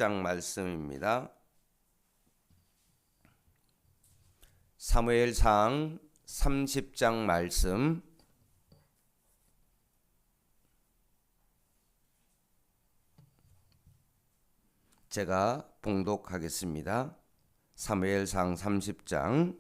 30장 말씀입니다. 사무엘상 30장 말씀 제가 봉독하겠습니다. 사무엘상 30장.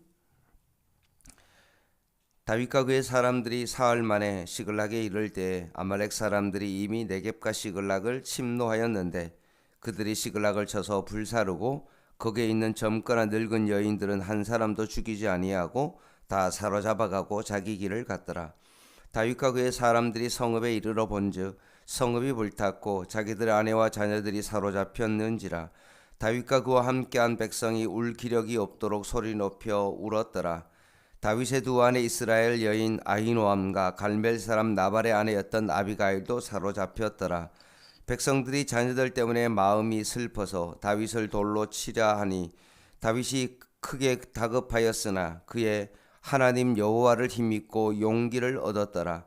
다윗과 그의 사람들이 사흘 만에 시글락에 이를 때 아말렉 사람들이 이미 네겝과 시글락을 침노하였는데 그들이 시글락을 쳐서 불사르고 거기에 있는 젊거나 늙은 여인들은 한 사람도 죽이지 아니하고 다 사로잡아가고 자기 길을 갔더라. 다윗과 그의 사람들이 성읍에 이르러 본즉 성읍이 불탔고 자기들의 아내와 자녀들이 사로잡혔는지라. 다윗과 그와 함께한 백성이 울 기력이 없도록 소리 높여 울었더라. 다윗의 두 아내 이스라엘 여인 아히노암과 갈멜 사람 나발의 아내였던 아비가일도 사로잡혔더라. 백성들이 자녀들 때문에 마음이 슬퍼서 다윗을 돌로 치려 하니 다윗이 크게 다급하였으나 그의 하나님 여호와를 힘입고 용기를 얻었더라.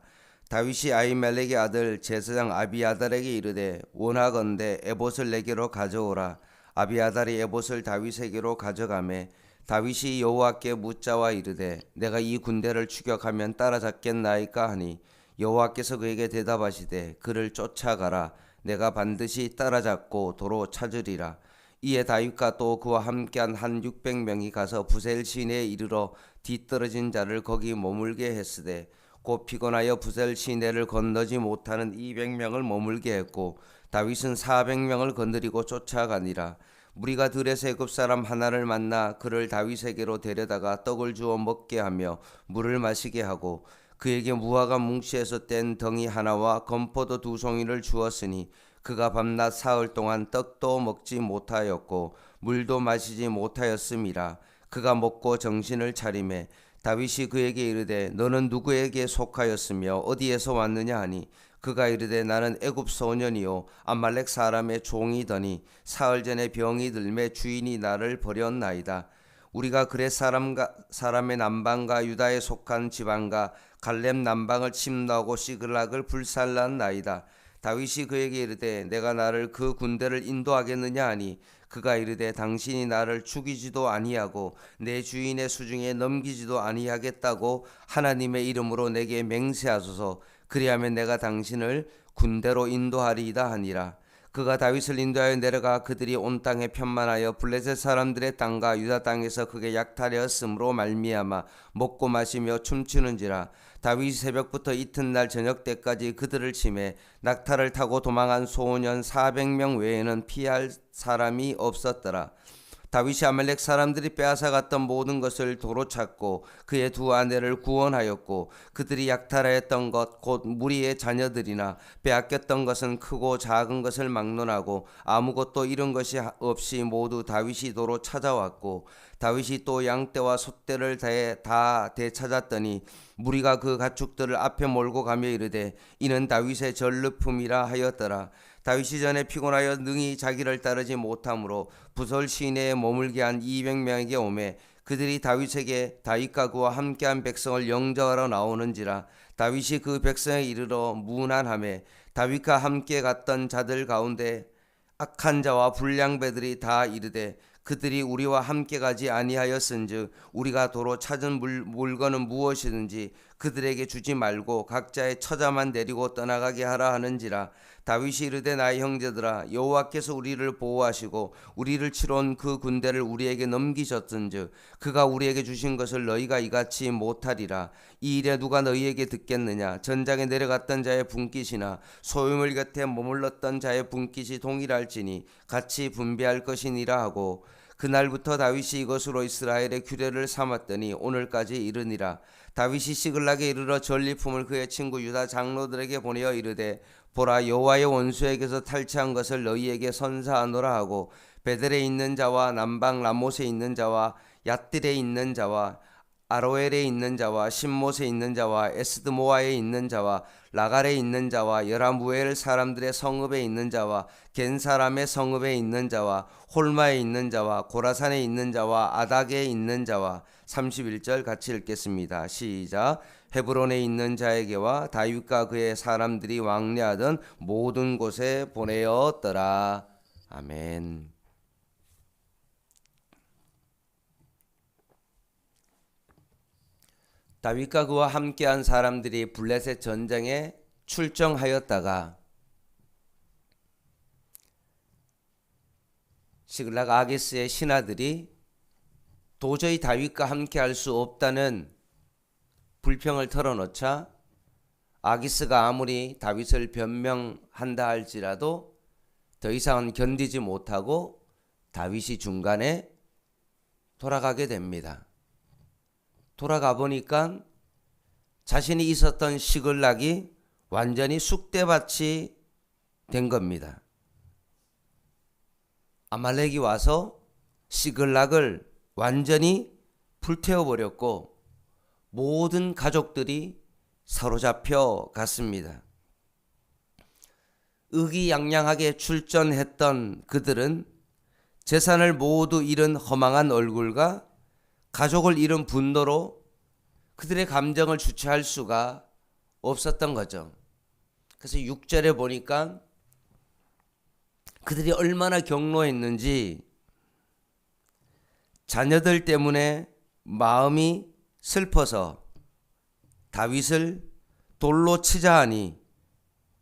다윗이 아히멜렉의 아들 제사장 아비아달에게 이르되 원하건대 에봇을 내게로 가져오라. 아비아달이 에봇을 다윗에게로 가져가매 다윗이 여호와께 묻자와 이르되 내가 이 군대를 추격하면 따라잡겠나이까 하니 여호와께서 그에게 대답하시되 그를 쫓아가라. 내가 반드시 따라잡고 도로 찾으리라. 이에 다윗과 또 그와 함께한 한 600명이 가서 부셀 시내에 이르러 뒤떨어진 자를 거기 머물게 했으되 곧 피곤하여 부셀 시내를 건너지 못하는 200명을 머물게 했고 다윗은 400명을 건드리고 쫓아가니라. 무리가 들에서 애굽 사람 하나를 만나 그를 다윗에게로 데려다가 떡을 주어 먹게 하며 물을 마시게 하고 그에게 무화과 뭉치에서 뗀 덩이 하나와 건포도 2송이를 주었으니 그가 밤낮 사흘 동안 떡도 먹지 못하였고 물도 마시지 못하였음이라. 그가 먹고 정신을 차리매 다윗이 그에게 이르되 너는 누구에게 속하였으며 어디에서 왔느냐 하니 그가 이르되 나는 애굽 소년이요 아말렉 사람의 종이더니 사흘 전에 병이 들매 주인이 나를 버렸나이다. 우리가 그렛 사람의 남방과 유다에 속한 지방과 갈렙 남방을 침노하고 시글락을 불살랐나이다. 다윗이 그에게 이르되 내가 나를 그 군대를 인도하겠느냐 하니 그가 이르되 당신이 나를 죽이지도 아니하고 내 주인의 수중에 넘기지도 아니하겠다고 하나님의 이름으로 내게 맹세하소서. 그리하면 내가 당신을 군대로 인도하리이다 하니라. 그가 다윗을 인도하여 내려가 그들이 온 땅에 편만하여 블레셋 사람들의 땅과 유다 땅에서 크게 약탈하였으므로 말미암아 먹고 마시며 춤추는지라. 다윗이 새벽부터 이튿날 저녁 때까지 그들을 치매 낙타를 타고 도망한 소년 400명 외에는 피할 사람이 없었더라. 다윗이 아말렉 사람들이 빼앗아갔던 모든 것을 도로 찾고 그의 두 아내를 구원하였고 그들이 약탈하였던 것 곧 무리의 자녀들이나 빼앗겼던 것은 크고 작은 것을 막론하고 아무것도 잃은 것이 없이 모두 다윗이 도로 찾아왔고 다윗이 또 양떼와 소떼를 다 되찾았더니 무리가 그 가축들을 앞에 몰고 가며 이르되 이는 다윗의 전르품이라 하였더라. 다윗이 전에 피곤하여 능히 자기를 따르지 못하므로 부솔 시내에 머물게 한 200명에게 오매 그들이 다윗에게 다윗과 그와 함께한 백성을 영접하러 나오는지라. 다윗이 그 백성에 이르러 문안하매 다윗과 함께 갔던 자들 가운데 악한 자와 불량배들이 다 이르되 그들이 우리와 함께 가지 아니하였은즉 우리가 도로 찾은 물건은 무엇이든지 그들에게 주지 말고 각자의 처자만 데리고 떠나가게 하라 하는지라. 다윗이 이르되 나의 형제들아 여호와께서 우리를 보호하시고 우리를 치러 온 그 군대를 우리에게 넘기셨은즉 그가 우리에게 주신 것을 너희가 이같이 못하리라. 이 일에 누가 너희에게 듣겠느냐. 전장에 내려갔던 자의 분깃이나 소유물 곁에 머물렀던 자의 분깃이 동일할지니 같이 분배할 것이니라 하고 그날부터 다윗이 이것으로 이스라엘의 규례를 삼았더니 오늘까지 이르니라. 다윗이 시글락에 이르러 전리품을 그의 친구 유다 장로들에게 보내어 이르되 보라 여호와의 원수에게서 탈취한 것을 너희에게 선사하노라 하고 베델에 있는 자와 남방 라못에 있는 자와 얏딜에 있는 자와 아로엘에 있는 자와 신못에 있는 자와 에스드모아에 있는 자와 라갈에 있는 자와 여라무엘 사람들의 성읍에 있는 자와 겐 사람의 성읍에 있는 자와 홀마에 있는 자와 고라산에 있는 자와 아닥에 있는 자와 31절 같이 읽겠습니다. 시작. 헤브론에 있는 자에게와 다윗과 그의 사람들이 왕래하던 모든 곳에 보내었더라. 아멘. 다윗과 그와 함께한 사람들이 블레셋 전쟁에 출정하였다가 시글락 아기스의 신하들이 도저히 다윗과 함께할 수 없다는 불평을 털어놓자 아기스가 아무리 다윗을 변명한다 할지라도 더 이상은 견디지 못하고 다윗이 중간에 돌아가게 됩니다. 돌아가 보니까 자신이 있었던 시글락이 완전히 쑥대밭이 된 겁니다. 아말렉이 와서 시글락을 완전히 불태워버렸고 모든 가족들이 사로잡혀 갔습니다. 의기양양하게 출전했던 그들은 재산을 모두 잃은 허망한 얼굴과 가족을 잃은 분노로 그들의 감정을 주체할 수가 없었던 거죠. 그래서 6절에 보니까 그들이 얼마나 경로했는지 자녀들 때문에 마음이 슬퍼서 다윗을 돌로 치자 하니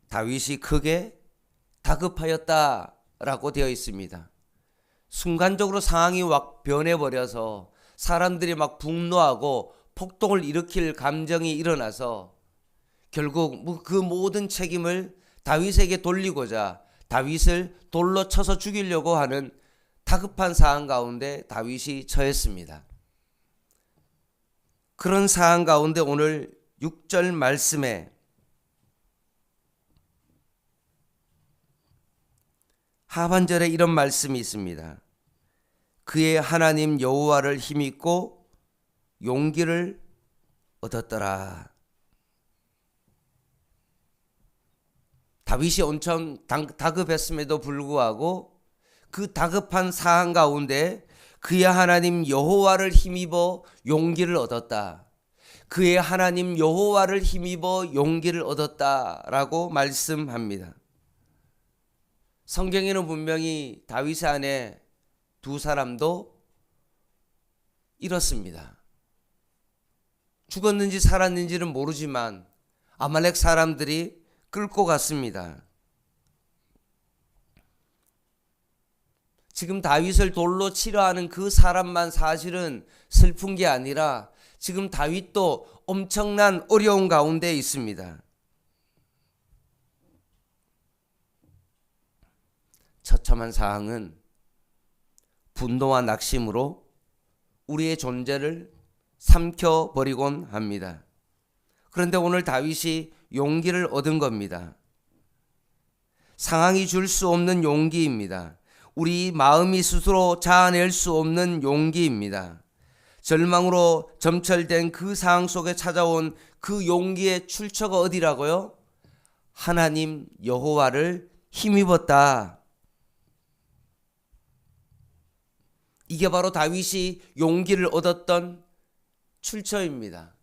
다윗이 크게 다급하였다라고 되어 있습니다. 순간적으로 상황이 확 변해버려서 사람들이 막 분노하고 폭동을 일으킬 감정이 일어나서 결국 그 모든 책임을 다윗에게 돌리고자 다윗을 돌로 쳐서 죽이려고 하는 다급한 상황 가운데 다윗이 처했습니다. 그런 상황 가운데 오늘 6절 말씀에 하반절에 이런 말씀이 있습니다. 그의 하나님 여호와를 힘입고 용기를 얻었더라. 다윗이 엄청 다급했음에도 불구하고 그 다급한 상황 가운데 그의 하나님 여호와를 힘입어 용기를 얻었다. 그의 하나님 여호와를 힘입어 용기를 얻었다라고 말씀합니다. 성경에는 분명히 다윗의 아내 두 사람도 이렇습니다. 죽었는지 살았는지는 모르지만 아말렉 사람들이 끌고 갔습니다. 지금 다윗을 돌로 치려 하는 그 사람만 사실은 슬픈 게 아니라 지금 다윗도 엄청난 어려운 가운데 있습니다. 처참한 사항은 분노와 낙심으로 우리의 존재를 삼켜버리곤 합니다. 그런데 오늘 다윗이 용기를 얻은 겁니다. 상황이 줄 수 없는 용기입니다. 우리 마음이 스스로 자아낼 수 없는 용기입니다. 절망으로 점철된 그 상황 속에 찾아온 그 용기의 출처가 어디라고요? 하나님 여호와를 힘입었다. 이게 바로 다윗이 용기를 얻었던 출처입니다.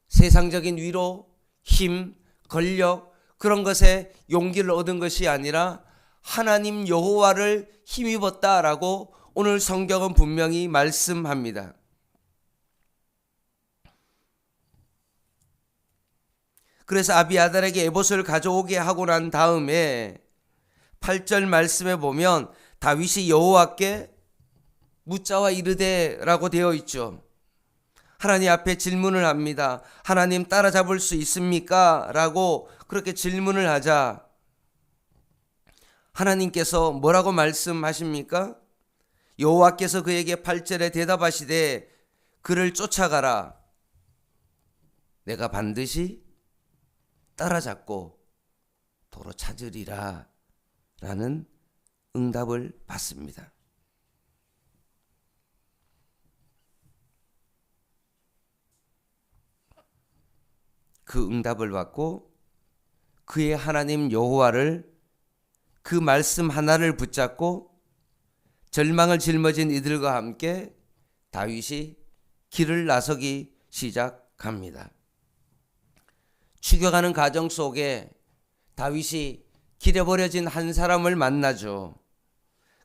세상적인 위로, 힘, 권력 그런 것에 용기를 얻은 것이 아니라 하나님 여호와를 힘입었다라고 오늘 성경은 분명히 말씀합니다. 그래서 아비아달에게 에봇을 가져오게 하고 난 다음에 8절 말씀에 보면 다윗이 여호와께 묻자와 이르되라고 되어 있죠. 하나님 앞에 질문을 합니다. 하나님 따라잡을 수 있습니까? 라고 그렇게 질문을 하자 하나님께서 뭐라고 말씀하십니까? 여호와께서 그에게 8절에 대답하시되 그를 쫓아가라. 내가 반드시 따라잡고 도로 찾으리라 라는 응답을 받습니다. 그 응답을 받고 그의 하나님 여호와를 그 말씀 하나를 붙잡고 절망을 짊어진 이들과 함께 다윗이 길을 나서기 시작합니다. 추격하는 과정 속에 다윗이 길에 버려진 한 사람을 만나죠.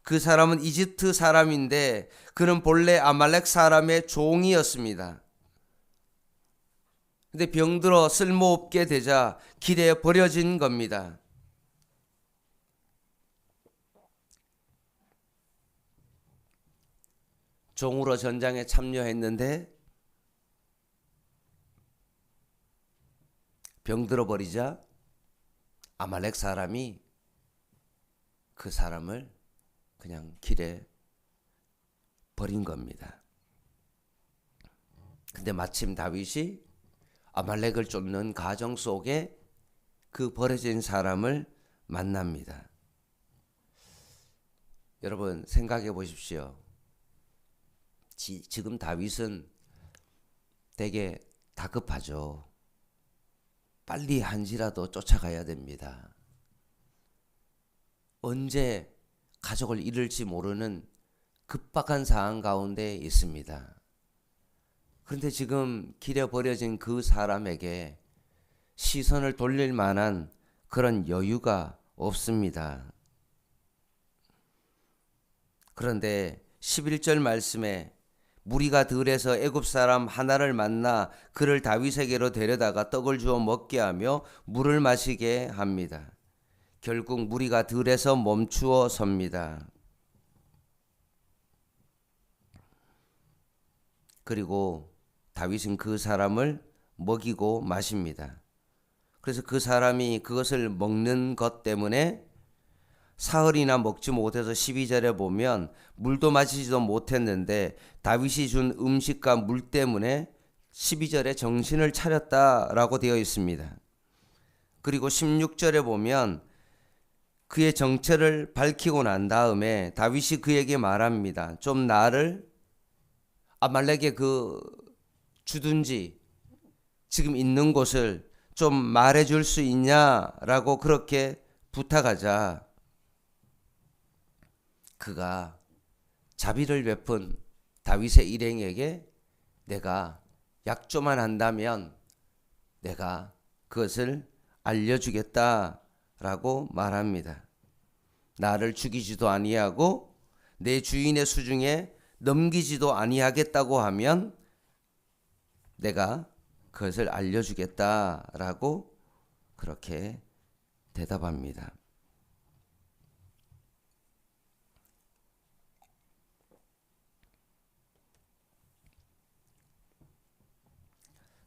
그 사람은 이집트 사람인데 그는 본래 아말렉 사람의 종이었습니다. 근데 병들어 쓸모없게 되자 길에 버려진 겁니다. 종으로 전장에 참여했는데 병들어 버리자 아말렉 사람이 그 사람을 그냥 길에 버린 겁니다. 근데 마침 다윗이 아말렉을 쫓는 가정 속에 그 버려진 사람을 만납니다. 여러분 생각해 보십시오. 지금 다윗은 되게 다급하죠. 빨리 한시라도 쫓아가야 됩니다. 언제 가족을 잃을지 모르는 급박한 상황 가운데 있습니다. 그런데 지금 길에 버려진 그 사람에게 시선을 돌릴 만한 그런 여유가 없습니다. 그런데 11절 말씀에 무리가 들에서 애굽 사람 하나를 만나 그를 다윗에게로 데려다가 떡을 주어 먹게 하며 물을 마시게 합니다. 결국 무리가 들에서 멈추어 섭니다. 그리고 다윗은 그 사람을 먹이고 마십니다. 그래서 그 사람이 그것을 먹는 것 때문에 사흘이나 먹지 못해서 12절에 보면 물도 마시지도 못했는데 다윗이 준 음식과 물 때문에 12절에 정신을 차렸다라고 되어 있습니다. 그리고 16절에 보면 그의 정체를 밝히고 난 다음에 다윗이 그에게 말합니다. 좀 나를 아말렉에 주둔지 지금 있는 곳을 좀 말해줄 수 있냐라고 그렇게 부탁하자 그가 자비를 베푼 다윗의 일행에게 내가 약조만 한다면 내가 그것을 알려주겠다라고 말합니다. 나를 죽이지도 아니하고 내 주인의 수중에 넘기지도 아니하겠다고 하면 내가 그것을 알려주겠다라고 그렇게 대답합니다.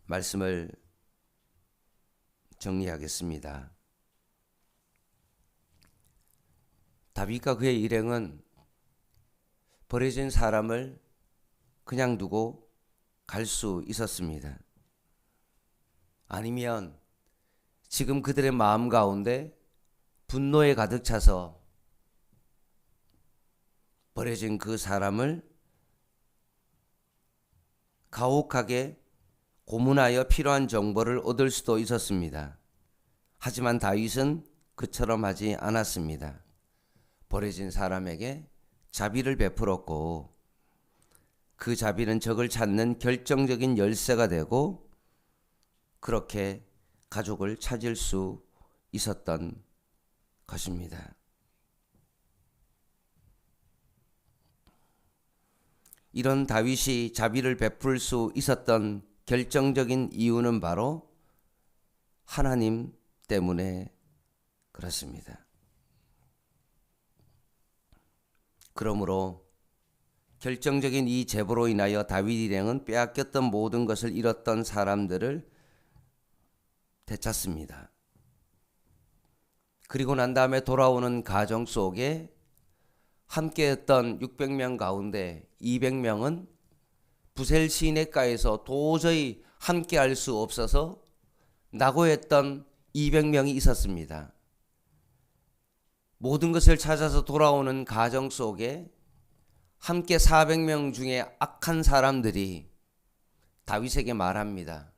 말씀을 정리하겠습니다. 다윗과 그의 일행은 버려진 사람을 그냥 두고 갈 수 있었습니다. 아니면 지금 그들의 마음 가운데 분노에 가득 차서 버려진 그 사람을 가혹하게 고문하여 필요한 정보를 얻을 수도 있었습니다. 하지만 다윗은 그처럼 하지 않았습니다. 버려진 사람에게 자비를 베풀었고 그 자비는 적을 찾는 결정적인 열쇠가 되고 그렇게 가족을 찾을 수 있었던 것입니다. 이런 다윗이 자비를 베풀 수 있었던 결정적인 이유는 바로 하나님 때문에 그렇습니다. 그러므로 결정적인 이 제보로 인하여 다윗 일행은 빼앗겼던 모든 것을 잃었던 사람들을 되찾습니다. 그리고 난 다음에 돌아오는 가정 속에 함께했던 600명 가운데 200명은 부셀 시내가에서 도저히 함께할 수 없어서 낙오했던 200명이 있었습니다. 모든 것을 찾아서 돌아오는 가정 속에 함께 400명 중에 악한 사람들이 다윗에게 말합니다.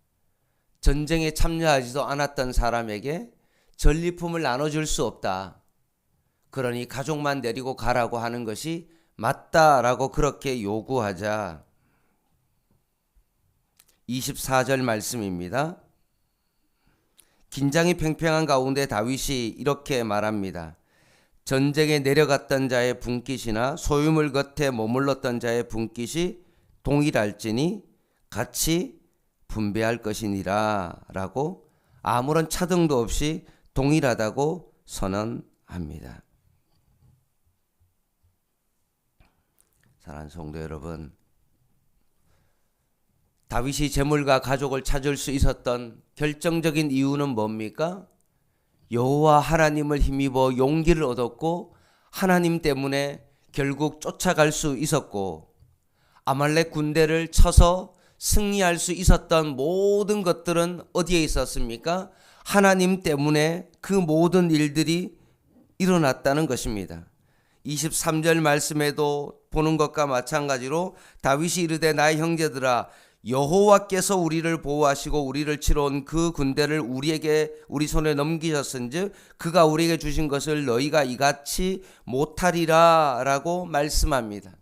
전쟁에 참여하지도 않았던 사람에게 전리품을 나눠줄 수 없다. 그러니 가족만 데리고 가라고 하는 것이 맞다라고 그렇게 요구하자 24절 말씀입니다. 긴장이 팽팽한 가운데 다윗이 이렇게 말합니다. 전쟁에 내려갔던 자의 분깃이나 소유물 곁에 머물렀던 자의 분깃이 동일할지니 같이 분배할 것이니라 라고 아무런 차등도 없이 동일하다고 선언합니다. 사랑하는 성도 여러분, 다윗이 재물과 가족을 찾을 수 있었던 결정적인 이유는 뭡니까? 여호와 하나님을 힘입어 용기를 얻었고 하나님 때문에 결국 쫓아갈 수 있었고 아말렉 군대를 쳐서 승리할 수 있었던 모든 것들은 어디에 있었습니까? 하나님 때문에 그 모든 일들이 일어났다는 것입니다. 23절 말씀에도 보는 것과 마찬가지로 다윗이 이르되 나의 형제들아 여호와께서 우리를 보호하시고 우리를 치러 온 그 군대를 우리 손에 넘기셨은즉 그가 우리에게 주신 것을 너희가 이같이 못하리라 라고 말씀합니다.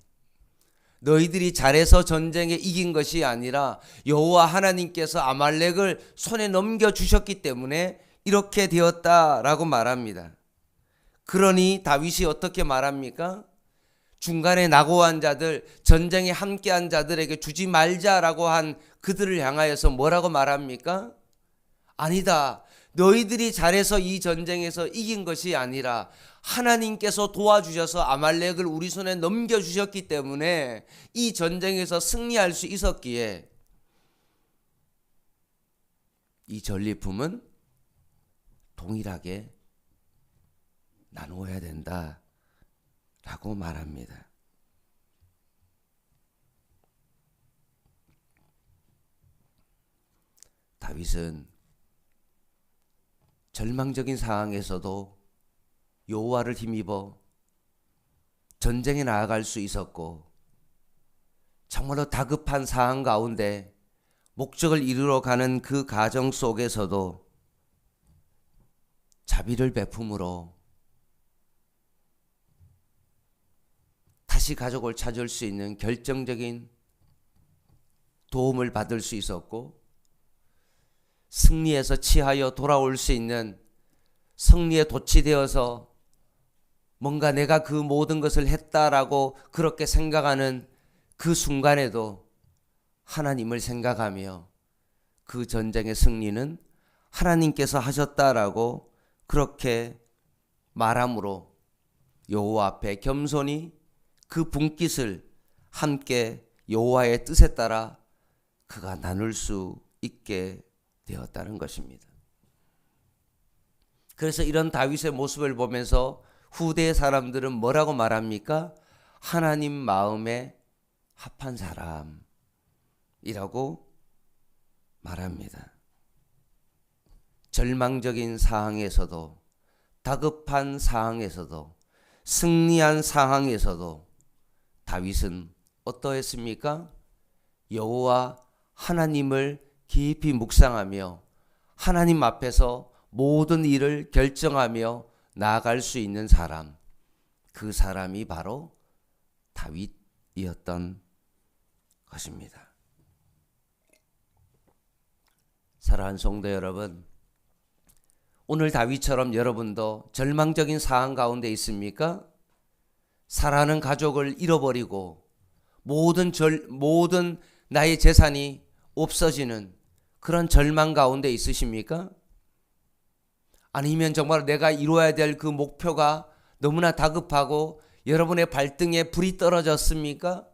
너희들이 잘해서 전쟁에 이긴 것이 아니라 여호와 하나님께서 아말렉을 손에 넘겨주셨기 때문에 이렇게 되었다라고 말합니다. 그러니 다윗이 어떻게 말합니까? 중간에 낙오한 자들, 전쟁에 함께한 자들에게 주지 말자라고 한 그들을 향하여서 뭐라고 말합니까? 아니다. 너희들이 잘해서 이 전쟁에서 이긴 것이 아니라 하나님께서 도와주셔서 아말렉을 우리 손에 넘겨주셨기 때문에 이 전쟁에서 승리할 수 있었기에 이 전리품은 동일하게 나누어야 된다 라고 말합니다. 다윗은 절망적인 상황에서도 여호와를 힘입어 전쟁에 나아갈 수 있었고 정말로 다급한 상황 가운데 목적을 이루러 가는 그 과정 속에서도 자비를 베품으로 다시 가족을 찾을 수 있는 결정적인 도움을 받을 수 있었고 승리에서 취하여 돌아올 수 있는 승리에 도취되어서 뭔가 내가 그 모든 것을 했다라고 그렇게 생각하는 그 순간에도 하나님을 생각하며 그 전쟁의 승리는 하나님께서 하셨다라고 그렇게 말함으로 여호와 앞에 겸손히 그 분깃을 함께 여호와의 뜻에 따라 그가 나눌 수 있게 되었다는 것입니다. 그래서 이런 다윗의 모습을 보면서 후대의 사람들은 뭐라고 말합니까? 하나님 마음에 합한 사람이라고 말합니다. 절망적인 상황에서도 다급한 상황에서도 승리한 상황에서도 다윗은 어떠했습니까? 여호와 하나님을 깊이 묵상하며 하나님 앞에서 모든 일을 결정하며 나아갈 수 있는 사람, 그 사람이 바로 다윗이었던 것입니다. 사랑하는 성도 여러분, 오늘 다윗처럼 여러분도 절망적인 상황 가운데 있습니까? 사랑하는 가족을 잃어버리고 모든 나의 재산이 없어지는 그런 절망 가운데 있으십니까? 아니면 정말 내가 이루어야 될 그 목표가 너무나 다급하고 여러분의 발등에 불이 떨어졌습니까?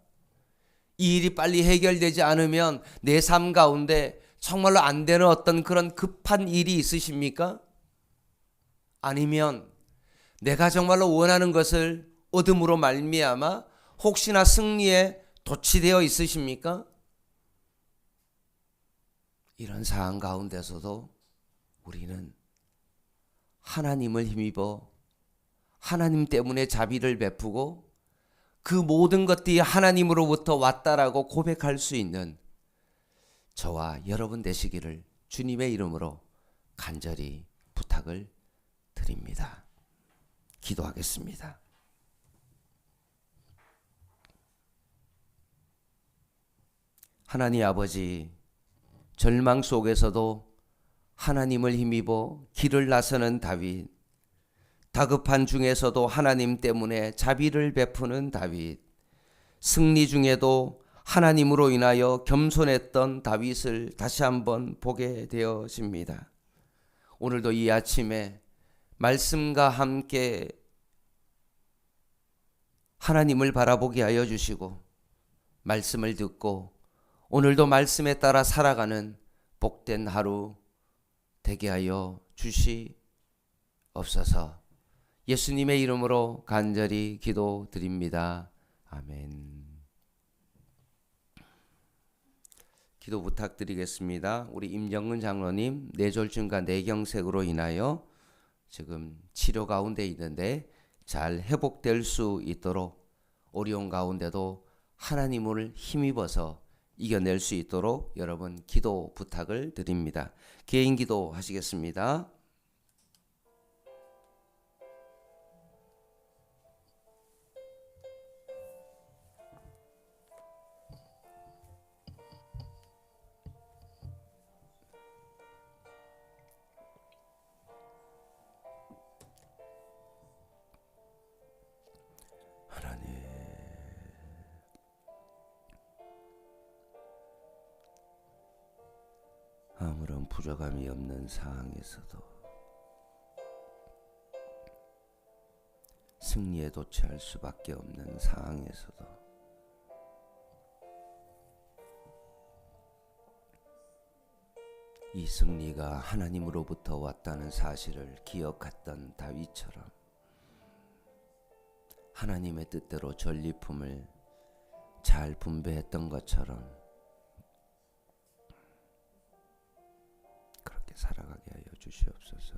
이 일이 빨리 해결되지 않으면 내 삶 가운데 정말로 안 되는 어떤 그런 급한 일이 있으십니까? 아니면 내가 정말로 원하는 것을 얻음으로 말미암아 혹시나 승리에 도취되어 있으십니까? 이런 상황 가운데서도 우리는 하나님을 힘입어 하나님 때문에 자비를 베푸고 그 모든 것들이 하나님으로부터 왔다라고 고백할 수 있는 저와 여러분 되시기를 주님의 이름으로 간절히 부탁을 드립니다. 기도하겠습니다. 하나님 아버지, 절망 속에서도 하나님을 힘입어 길을 나서는 다윗, 다급한 중에서도 하나님 때문에 자비를 베푸는 다윗, 승리 중에도 하나님으로 인하여 겸손했던 다윗을 다시 한번 보게 되어집니다. 오늘도 이 아침에 말씀과 함께 하나님을 바라보게 하여 주시고 말씀을 듣고 오늘도 말씀에 따라 살아가는 복된 하루 되게 하여 주시옵소서. 예수님의 이름으로 간절히 기도드립니다. 아멘. 기도 부탁드리겠습니다. 우리 임정근 장로님 뇌졸중과 뇌경색으로 인하여 지금 치료 가운데 있는데 잘 회복될 수 있도록 어려운 가운데도 하나님을 힘입어서 이겨낼 수 있도록 여러분 기도 부탁을 드립니다. 개인 기도 하시겠습니다. 하나님, 아무런 부족함이 없는 상황에서도 승리에 도취할 수밖에 없는 상황에서도 이 승리가 하나님으로부터 왔다는 사실을 기억했던 다윗처럼 하나님의 뜻대로 전리품을 잘 분배했던 것처럼 그렇게 살아가게 하여 주시옵소서.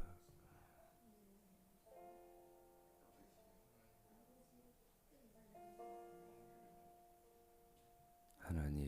하나님,